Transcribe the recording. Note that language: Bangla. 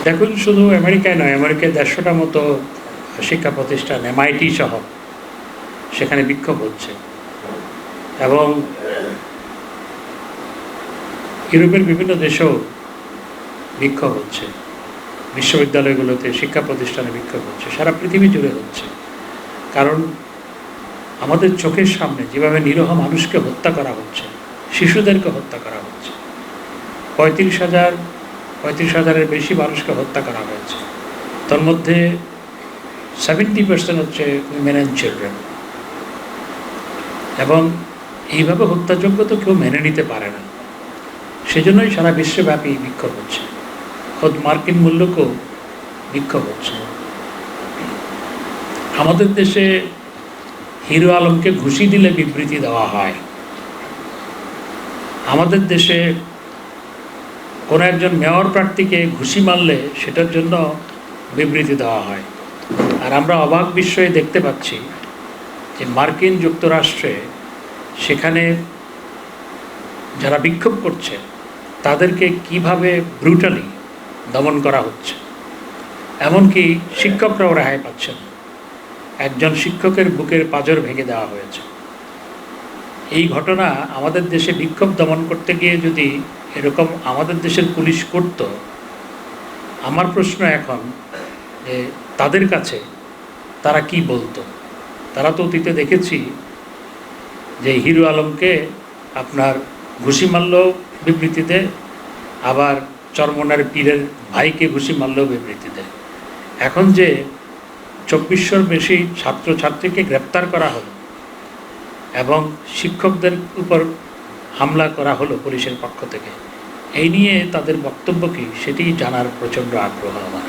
দেখুন, শুধু আমেরিকায় নয়, আমেরিকায় ১৫০টা মতো শিক্ষা প্রতিষ্ঠান, MIT সহ সেখানে বিক্ষোভ হচ্ছে। এবং ইউরোপের বিভিন্ন দেশেও বিক্ষোভ হচ্ছে, বিশ্ববিদ্যালয়গুলোতে, শিক্ষা প্রতিষ্ঠানে বিক্ষোভ হচ্ছে, সারা পৃথিবী জুড়ে হচ্ছে। কারণ আমাদের চোখের সামনে যেভাবে নিরীহ মানুষকে হত্যা করা হচ্ছে, শিশুদেরকে হত্যা করা হচ্ছে, ৩৫,০০০-৩৫,০০০-এর বেশি মানুষকে হত্যা করা হয়েছে। তার মধ্যে 70% হচ্ছে উইমেন অ্যান্ড চিলড্রেন। এবং এইভাবে হত্যাযোগ্য তো কেউ মেনে নিতে পারে না। সেজন্যই সারা বিশ্বব্যাপী বিক্ষোভ হচ্ছে, খোদ মার্কিন মূল্যকেও বিক্ষোভ হচ্ছে। আমাদের দেশে হিরো আলমকে ঘুষি দিলে বিবৃতি দেওয়া হয়। আমাদের দেশে কোনো একজন মেয়র প্রার্থীকে ঘুষি মারলে সেটার জন্য বিবৃতি দেওয়া হয়। আর আমরা অবাক বিস্ময়ে দেখতে পাচ্ছি যে মার্কিন যুক্তরাষ্ট্রে সেখানে যারা বিক্ষোভ করছে তাদেরকে কিভাবে ব্রুটালি দমন করা হচ্ছে। এমনকি শিক্ষকরাও রেহাই পাচ্ছেন। একজন শিক্ষকের বুকের পাঁজর ভেঙে দেওয়া হয়েছে। এই ঘটনা আমাদের দেশে বিক্ষোভ দমন করতে গিয়ে যদি এরকম আমাদের দেশের পুলিশ করত, আমার প্রশ্ন এখন যে তাদের কাছে তারা কি বলতো। তারা তো অতীতে দেখেছি যে হিরো আলমকে আপনার ঘুষি মারলেও বিবৃতি দেয়, আবার চরমনার পীরের ভাইকে ঘুষি মারলেও বিবৃতি দেয়। এখন যে ২৪০০-র বেশি ছাত্রছাত্রীকে গ্রেপ্তার করা হলো এবং শিক্ষকদের উপর হামলা করা হলো পুলিশের পক্ষ থেকে, এই নিয়ে তাদের বক্তব্য কী সেটি জানার প্রচণ্ড আগ্রহ আমার।